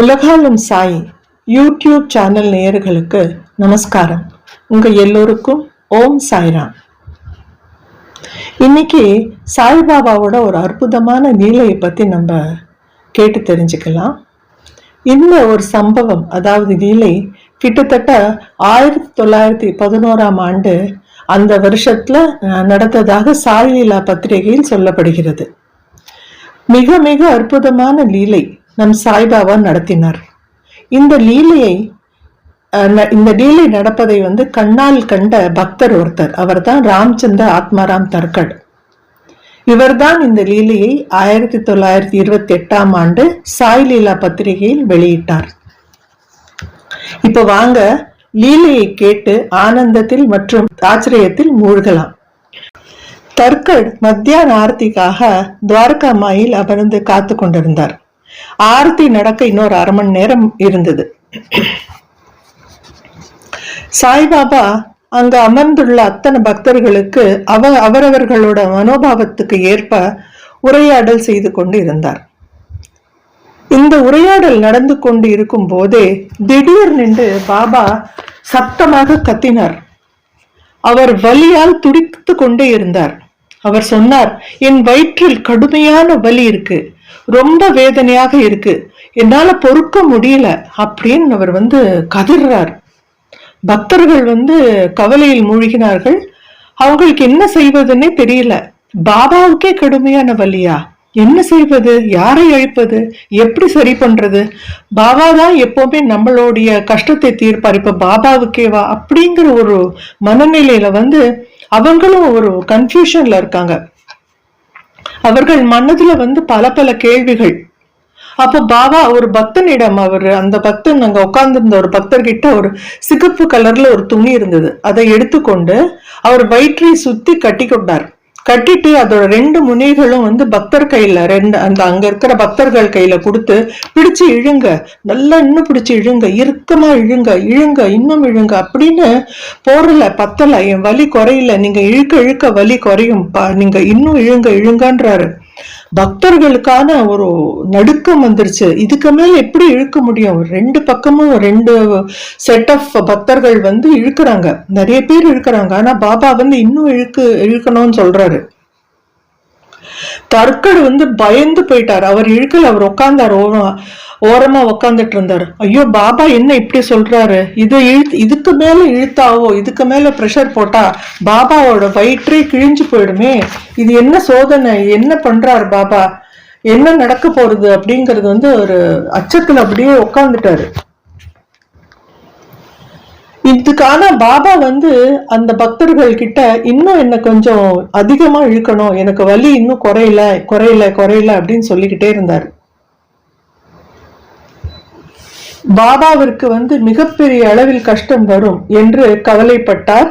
உலகாலும் Sai YouTube channel நேயர்களுக்கு நமஸ்காரம். உங்க எல்லோருக்கும் ஓம் சாய்ராம். இன்னைக்கு சாய்பாபாவோட ஒரு அற்புதமான லீலையை பத்தி நம்ம கேட்டு தெரிஞ்சுக்கலாம். இந்த ஒரு சம்பவம், அதாவது லீலை கிட்டத்தட்ட 1911 அந்த வருஷத்துல நடந்ததாக சாய் லீலா பத்திரிகையில் சொல்லப்படுகிறது. மிக மிக அற்புதமான லீலை நம் சாய்பாபா நடத்தினார். இந்த லீலை நடப்பதை கண்ணால் கண்ட பக்தர் ஒருத்தர், அவர் தான் ராம்சந்திர ஆத்மாராம் தர்கட். இவர்தான் இந்த லீலையை 1928 சாய் லீலா பத்திரிகையில் வெளியிட்டார். இப்ப வாங்க லீலையை கேட்டு ஆனந்தத்தில் மற்றும் ஆச்சரியத்தில் மூழ்கலாம். தர்கட் மத்தியான ஆரத்திக்காக துவாரகா மாயில் அமர்ந்து காத்து கொண்டிருந்தார். ஆரத்தி நடக்க இன்னொரு 1/2 மணி நேரம் இருந்தது. சாய்பாபா அங்கு அமர்ந்துள்ள அத்தனை பக்தர்களுக்கு அவரவர்களோட மனோபாவத்துக்கு ஏற்ப உரையாடல் செய்து கொண்டு இருந்தார். இந்த உரையாடல் நடந்து கொண்டு இருக்கும் போதே திடீர் நின்று பாபா சத்தமாக கத்தினார். அவர் வலியால் துடித்து கொண்டே இருந்தார். அவர் சொன்னார், என் வயிற்றில் கடுமையான வலி இருக்கு, ரொம்ப வேதனையாக இருக்கு, என்னால பொறுக்க முடியல அப்படின்னு அவர் கதறார். பக்தர்கள் கவலையில் மூழ்கினார்கள். அவங்களுக்கு என்ன செய்வதுன்னே தெரியல. பாபாவுக்கே கடுமையான வலியா? என்ன செய்வது? யாரை அழைப்பது? எப்படி சரி பண்றது? பாபா தான் எப்பவுமே நம்மளுடைய கஷ்டத்தை தீர்ப்பார், இப்ப பாபாவுக்கேவா அப்படிங்கிற ஒரு மனநிலையில அவங்களும் ஒரு கன்ஃபியூஷன்ல இருக்காங்க. அவர்கள் மனதுல பல பல கேள்விகள். அப்போ பாபா ஒரு பக்தனிடம், அந்த பக்தன் அங்க உட்கார்ந்திருந்த ஒரு பக்தர்கிட்ட ஒரு சிகப்பு கலர்ல ஒரு துணி இருந்தது. அதை எடுத்துக்கொண்டு அவர் வயிற்றை சுத்தி கட்டி கொண்டார். கட்டிட்டு அதோட 2 முனைகளும் பக்தர் கையில அங்க இருக்கிற பக்தர்கள் கையில கொடுத்து, பிடிச்சு இழுங்க, நல்லா இன்னும் பிடிச்சு இழுங்க, இறுக்கமா இழுங்க, இழுங்க, இன்னும் இழுங்க அப்படின்னு, போறல பத்தல, என் வலி குறையில, நீங்க இழுக்க இழுக்க வலி குறையும், நீங்க இன்னும் இழுங்க இழுங்கன்றாரு. பக்தர்களுக்கான ஒரு நடுக்கம் வந்துருச்சு. இதுக்கு மேல எப்படி இழுக்க முடியும்? 2 பக்கமும் 2 செட் ஆஃப் பக்தர்கள் இழுக்கிறாங்க, நிறைய பேர் இழுக்கிறாங்க. ஆனா பாபா இன்னும் இழுக்கணும்னு சொல்றாரு. தர்கட் பயந்து போயிட்டார். அவர் இழுக்கல, அவர் உட்கார்ந்தார், ஓரமா உக்காந்துட்டு இருந்தாரு. ஐயோ, பாபா என்ன இப்படி சொல்றாரு? இதுக்கு மேல இழுத்தாவோ, இதுக்கு மேல பிரஷர் போட்டா பாபாவோட வயிற்றே கிழிஞ்சு போயிடுமே, இது என்ன சோதனை, என்ன பண்றாரு பாபா, என்ன நடக்க போறது அப்படிங்கிறது ஒரு அச்சத்துல அப்படியே உட்காந்துட்டாரு. இதுக்கான பாபா அந்த பக்தர்கள் கிட்ட, இன்னும் என்ன கொஞ்சம் அதிகமா இழுக்கணும், எனக்கு வலி இன்னும் குறையல குறையல குறையல அப்படின்னு சொல்லிக்கிட்டே இருந்தாரு. பாபாவிற்கு மிகப்பெரிய அளவில் கஷ்டம் வரும் என்று கவலைப்பட்டார்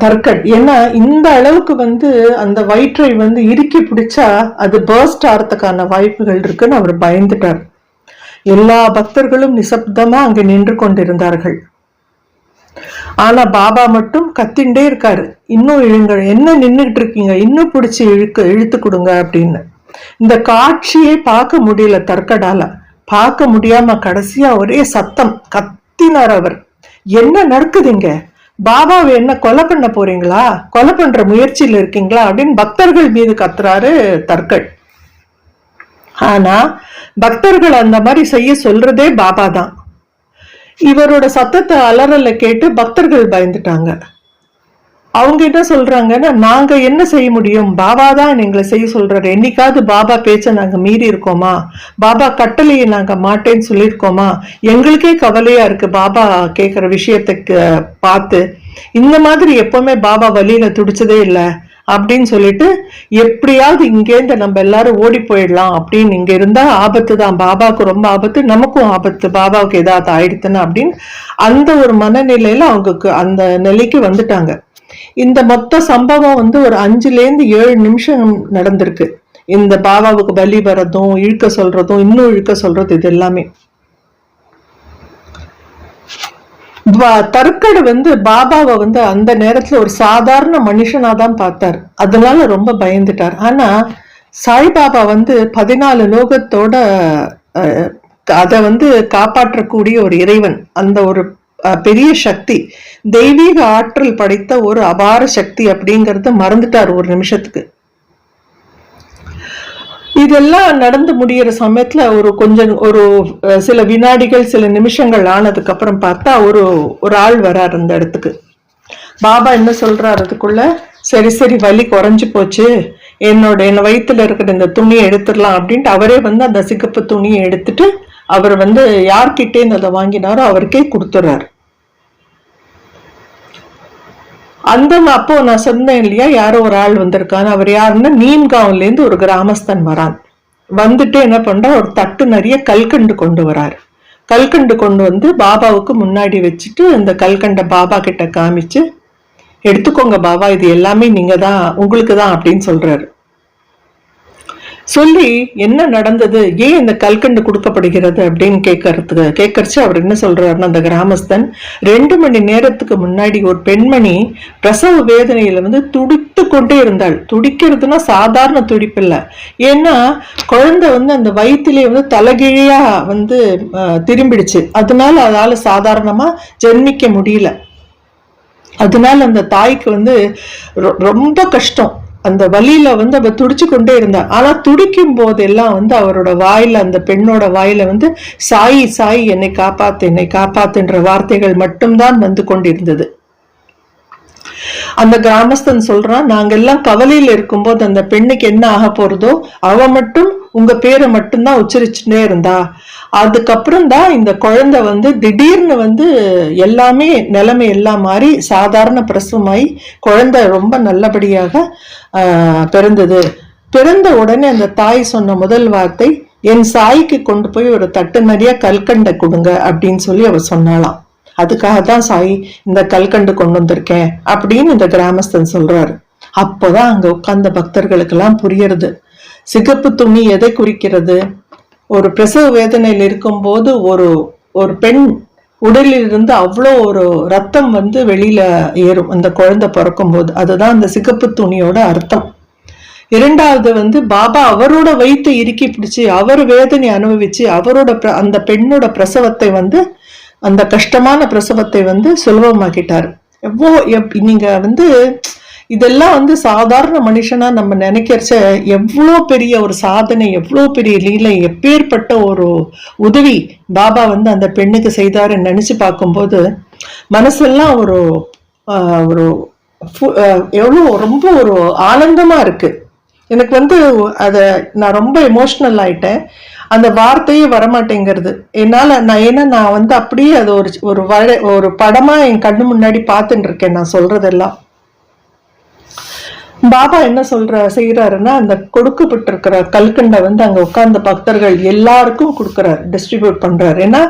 தர்கட். ஏன்னா இந்த அளவுக்கு அந்த வயிற்றை இறுக்கி பிடிச்சா அது பர்ஸ்ட் ஆறதுக்கான வாய்ப்புகள் இருக்குன்னு அவர் பயந்துட்டார். எல்லா பக்தர்களும் நிசப்தமா அங்க நின்று கொண்டிருந்தார்கள். ஆனா பாபா மட்டும் கத்திண்டே இருக்காரு, இன்னும் இழுங்க, என்ன நின்றுட்டு இருக்கீங்க, இன்னும் பிடிச்சி இழுத்து கொடுங்க அப்படின்னு. இந்த காட்சியை பார்க்க முடியல, தர்கடால பார்க்க முடியாம கடைசியா ஒரே சத்தம் கத்தினார் அவர். என்ன நடக்குதுங்க? பாபாவை என்ன கொலை பண்ண போறீங்களா? கொலை பண்ற முயற்சியில இருக்கீங்களா அப்படின்னு பக்தர்கள் மீது கத்துறாரு தர்கட். ஆனா பக்தர்கள் அந்த மாதிரி செய்ய சொல்றதே பாபா தான். இவரோட சத்தத்தை அலறல கேட்டு பக்தர்கள் பயந்துட்டாங்க. அவங்க என்ன சொல்றாங்கன்னா, நாங்க என்ன செய்ய முடியும், பாபா தான் எங்களை செய்ய சொல்றாரு, என்னைக்காவது பாபா பேச்ச நாங்க மீறி இருக்கோமா? பாபா கட்டளையை நாங்க மாட்டேன்னு சொல்லியிருக்கோமா? எங்களுக்கே கவலையா இருக்கு பாபா கேட்கிற விஷயத்துக்கு பார்த்து. இந்த மாதிரி எப்பவுமே பாபா வழியில துடிச்சதே இல்லை அப்படின்னு சொல்லிட்டு, எப்படியாவது இங்கேருந்து நம்ம எல்லாரும் ஓடி போயிடலாம் அப்படின்னு, இங்க இருந்தா ஆபத்து தான், பாபாவுக்கு ரொம்ப ஆபத்து, நமக்கும் ஆபத்து, பாபாவுக்கு ஏதாவது ஆயிடுத்துன்னு அப்படின்னு அந்த ஒரு மனநிலையில அவங்களுக்கு அந்த நிலைக்கு வந்துட்டாங்க. இந்த மொத்த சம்பவம் ஒரு 5-7 நிமிஷம் நடந்திருக்கு. இந்த பாபாவுக்கு பலி வரதும், இழுக்க சொல்றதும், இன்னும் இழுக்க சொல்றது, இது எல்லாமே. தர்கட் பாபாவை அந்த நேரத்துல ஒரு சாதாரண மனுஷனா தான் பார்த்தார். அதனால ரொம்ப பயந்துட்டார். ஆனா சாய்பாபா 14 லோகத்தோட அதை வந்து காப்பாற்றக்கூடிய ஒரு இறைவன், அந்த ஒரு பெரிய சக்தி, தெய்வீக ஆற்றல் படைத்த ஒரு அபார சக்தி அப்படிங்கறத மறந்துட்டார் ஒரு நிமிஷத்துக்கு. இதெல்லாம் நடந்து முடிகிற சமயத்துல ஒரு சில வினாடிகள் சில நிமிஷங்கள் ஆனதுக்கு அப்புறம் பார்த்தா ஒரு ஆள் வராரு அந்த இடத்துக்கு. பாபா என்ன சொல்றாரு அதுக்குள்ள, சரி சரி வலி குறைஞ்சு போச்சு, என் வயிற்றுல இருக்கிற இந்த துணியை எடுத்துடலாம் அப்படின்ட்டு அவரே வந்து அந்த சிகப்பு துணியை எடுத்துட்டு அவர் வந்து யார்கிட்டேன்னு அதை வாங்கினாரோ அவருக்கே கொடுத்துறாரு. அப்போ நான் சொன்னேன் இல்லையா, யாரோ ஒரு ஆள் வந்திருக்கான்னு. அவர் யாருன்னா நீம்காவ்ல இருந்து ஒரு கிராமஸ்தன் வரான். வந்துட்டு என்ன பண்றா, ஒரு தட்டு நிறைய கல்கண்டு கொண்டு வராரு. கல்கண்டு கொண்டு வந்து பாபாவுக்கு முன்னாடி வச்சுட்டு இந்த கல்கண்டை பாபா கிட்ட காமிச்சு, எடுத்துக்கோங்க பாபா, இது எல்லாமே நீங்க தான், உங்களுக்கு தான் அப்படின்னு சொல்றாரு. சொல்லி என்ன நடந்தது, ஏன் இந்த கல்கண்டு கொடுக்கப்படுகிறது அப்படின்னு கேட்கறச்சு அவர் என்ன சொல்றாருன்னா, அந்த கிராமஸ்தன் 2 மணி நேரத்துக்கு முன்னாடி ஒரு பெண்மணி பிரசவ வேதனையில வந்து துடித்து கொண்டே இருந்தாள். துடிக்கிறதுனா சாதாரண துடிப்பு இல்லை. ஏன்னா குழந்தை வந்து அந்த வயிற்றிலே வந்து தலைகீழியா வந்து திரும்பிடுச்சு. அதனால அதால சாதாரணமா ஜென்மிக்க முடியல. அதனால அந்த தாய்க்கு வந்து ரொம்ப கஷ்டம். அந்த வலியில வந்து அவ துடிச்சு கொண்டே இருந்தா. ஆனா துடிக்கும் போதெல்லாம் வந்து அவரோட வாயில, அந்த பெண்ணோட வாயில வந்து சாயி சாயி என்னை காப்பாத்து என்னை காப்பாத்துன்ற வார்த்தைகள் மட்டும்தான் வந்து கொண்டிருந்தது. அந்த கிராமஸ்தன் சொல்றான், நாங்க எல்லாம் கவலையில இருக்கும்போது அந்த பெண்ணுக்கு என்ன ஆக போறதோ அவ மட்டும் உங்க பேரை மட்டும்தான் உச்சரிச்சுட்டே இருந்தா. அதுக்கப்புறம் தான் இந்த குழந்தை வந்து திடீர்னு வந்து எல்லாமே நிலைமை எல்லாம் மாறி சாதாரண பிரசவமாயி குழந்தை ரொம்ப நல்லபடியாக பிறந்தது. பிறந்த உடனே அந்த தாய் சொன்ன முதல் வார்த்தை, என் சாய்க்கு கொண்டு போய் ஒரு தட்டு நிறைய கல்கண்டை கொடுங்க அப்படின்னு சொல்லி அவ சொன்னாலாம். அதுக்காக தான் சாய் இந்த கல்கண்டு கொண்டு வந்திருக்கேன் அப்படின்னு இந்த கிராமஸ்தன் சொல்றாரு. அப்போதான் அங்க உட்கார்ந்த பக்தர்களுக்கு எல்லாம் புரியறது, சிகப்பு துணி எதை குறிக்கிறது. ஒரு பிரசவ வேதனையில் இருக்கும்போது ஒரு பெண் உடலில் இருந்து அவ்வளோ ஒரு ரத்தம் வந்து வெளியில ஏறும் அந்த குழந்தை பிறக்கும் போது. அதுதான் அந்த சிகப்பு துணியோட அர்த்தம். இரண்டாவது வந்து பாபா அவரோட வயிற்றை இறுக்கி பிடிச்சு அவர் வேதனை அனுபவிச்சு அவரோட அந்த பெண்ணோட பிரசவத்தை வந்து, அந்த கஷ்டமான பிரசவத்தை வந்து சுலபமாக்கிட்டார். நீங்க வந்து இதெல்லாம் வந்து சாதாரண மனுஷனா நம்ம நினைக்கிறச்ச எவ்வளோ பெரிய ஒரு சாதனை, எவ்வளோ பெரிய லீலை, எப்பேற்பட்ட ஒரு உதவி பாபா வந்து அந்த பெண்ணுக்கு செய்தாருன்னு நினைச்சு பார்க்கும்போது மனசெல்லாம் ஒரு ஒரு எவ்வளோ ரொம்ப ஒரு ஆனந்தமா இருக்கு. எனக்கு வந்து அதை நான் ரொம்ப எமோஷனல் ஆயிட்டேன். அந்த வார்த்தையே வரமாட்டேங்கிறது என்னால. ஏன்னா நான் வந்து அப்படியே அது ஒரு படமா என் கண்ணு முன்னாடி பார்த்துட்டு இருக்கேன் நான் சொல்றதெல்லாம். பாபா என்ன செய்யறாருன்னா, அந்த கொடுக்கப்பட்டிருக்கிற கல்கண்டை வந்து அங்க உட்கார்ந்த பக்தர்கள் எல்லாருக்கும் கொடுக்கறாரு, டிஸ்ட்ரிபியூட் பண்றாரு. ஏன்னா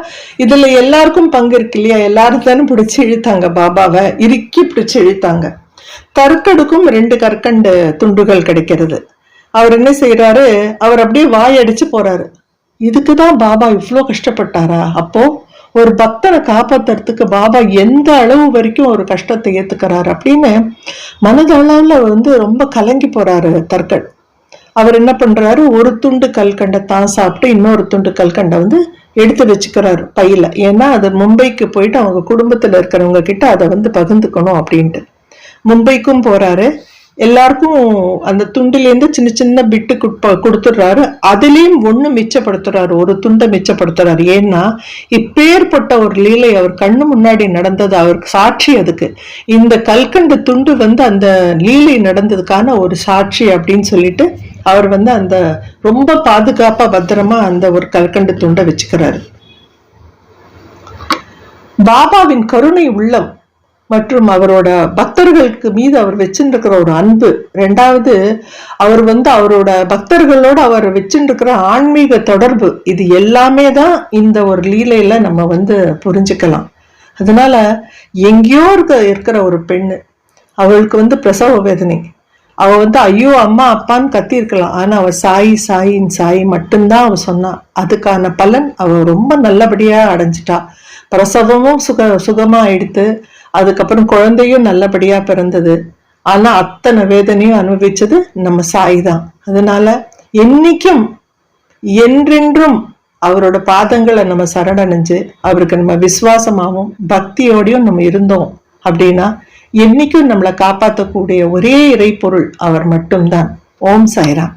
இதுல எல்லாருக்கும் பங்கு இருக்கு இல்லையா, எல்லாரும் தானே பிடிச்சி இழுத்தாங்க, பாபாவை இறுக்கி பிடிச்சி இழுத்தாங்க. கற்கடுக்கும் 2 கற்கண்டு துண்டுகள் கிடைக்கிறது. அவர் என்ன செய்யறாரு, அவர் அப்படியே வாயடிச்சு போறாரு. இதுக்குதான் பாபா இவ்வளோ கஷ்டப்பட்டாரா? அப்போ ஒரு பக்தனை காப்பாத்துறதுக்கு பாபா எந்த அளவு வரைக்கும் ஒரு கஷ்டத்தை ஏத்துக்கிறாரு அப்படின்னு மனதளவுல வந்து ரொம்ப கலங்கி போறாரு தற்கட். அவர் என்ன பண்றாரு, ஒரு துண்டு கல்கண்டை தான் சாப்பிட்டு இன்னொரு துண்டு கல்கண்டை வந்து எடுத்து வச்சுக்கிறாரு பையில. ஏன்னா அது மும்பைக்கு போயிட்டு அவங்க குடும்பத்துல இருக்கிறவங்க கிட்ட அதை வந்து பகிர்ந்துக்கணும் அப்படின்ட்டு மும்பைக்கும் போறாரு. எல்லாருக்கும் அந்த துண்டிலேருந்து சின்ன சின்ன பிட்டு கொடுத்துடுறாரு. அதுலயும் ஒண்ணு மிச்சப்படுத்துறாரு, ஒரு துண்டை மிச்சப்படுத்துறாரு. ஏன்னா இப்பேற்பட்ட ஒரு லீலை அவர் கண்ணு முன்னாடி நடந்தது, அவருக்கு சாட்சி. அதுக்கு இந்த கல்கண்டு துண்டு வந்து அந்த லீலை நடந்ததுக்கான ஒரு சாட்சி அப்படின்னு சொல்லிட்டு அவர் வந்து அந்த ரொம்ப பாதுகாப்பா பத்திரமா அந்த ஒரு கல்கண்டு துண்டை வச்சுக்கிறாரு. பாபாவின் கருணை உள்ளம் மற்றும் அவரோட பக்தர்களுக்கு மீது அவர் வச்சுருக்கிற ஒரு அன்பு, 2வது அவர் வந்து அவரோட பக்தர்களோட அவர் வச்சுருக்கிற ஆன்மீக தொடர்பு, இது எல்லாமே தான் இந்த ஒரு லீலையில நம்ம வந்து புரிஞ்சுக்கலாம். அதனால எங்கேயோ இருக்கிற ஒரு பெண்ணு, அவளுக்கு வந்து பிரசவ வேதனை, அவ வந்து ஐயோ அம்மா அப்பான்னு கத்தி இருக்கலாம். ஆனா அவ சாயி சாயின் சாயி மட்டும்தான் அவ சொன்னா. அதுக்கான பலன் அவ ரொம்ப நல்லபடியா அடைஞ்சிட்டா. பிரசவமும் சுகமா எடுத்து, அதுக்கப்புறம் குழந்தையும் நல்லபடியா பிறந்தது. ஆனா அத்தனை வேதனையும் அனுபவிச்சது நம்ம சாய் தான். அதனால என்னைக்கும் என்றென்றும் அவரோட பாதங்களை நம்ம சரணடைஞ்சு அவருக்கு நம்ம விசுவாசமாவும் பக்தியோடையும் நம்ம இருந்தோம் அப்படின்னா என்னைக்கும் நம்மளை காப்பாற்றக்கூடிய ஒரே இறைப்பொருள் அவர் மட்டும்தான். ஓம் சாய்ராம்.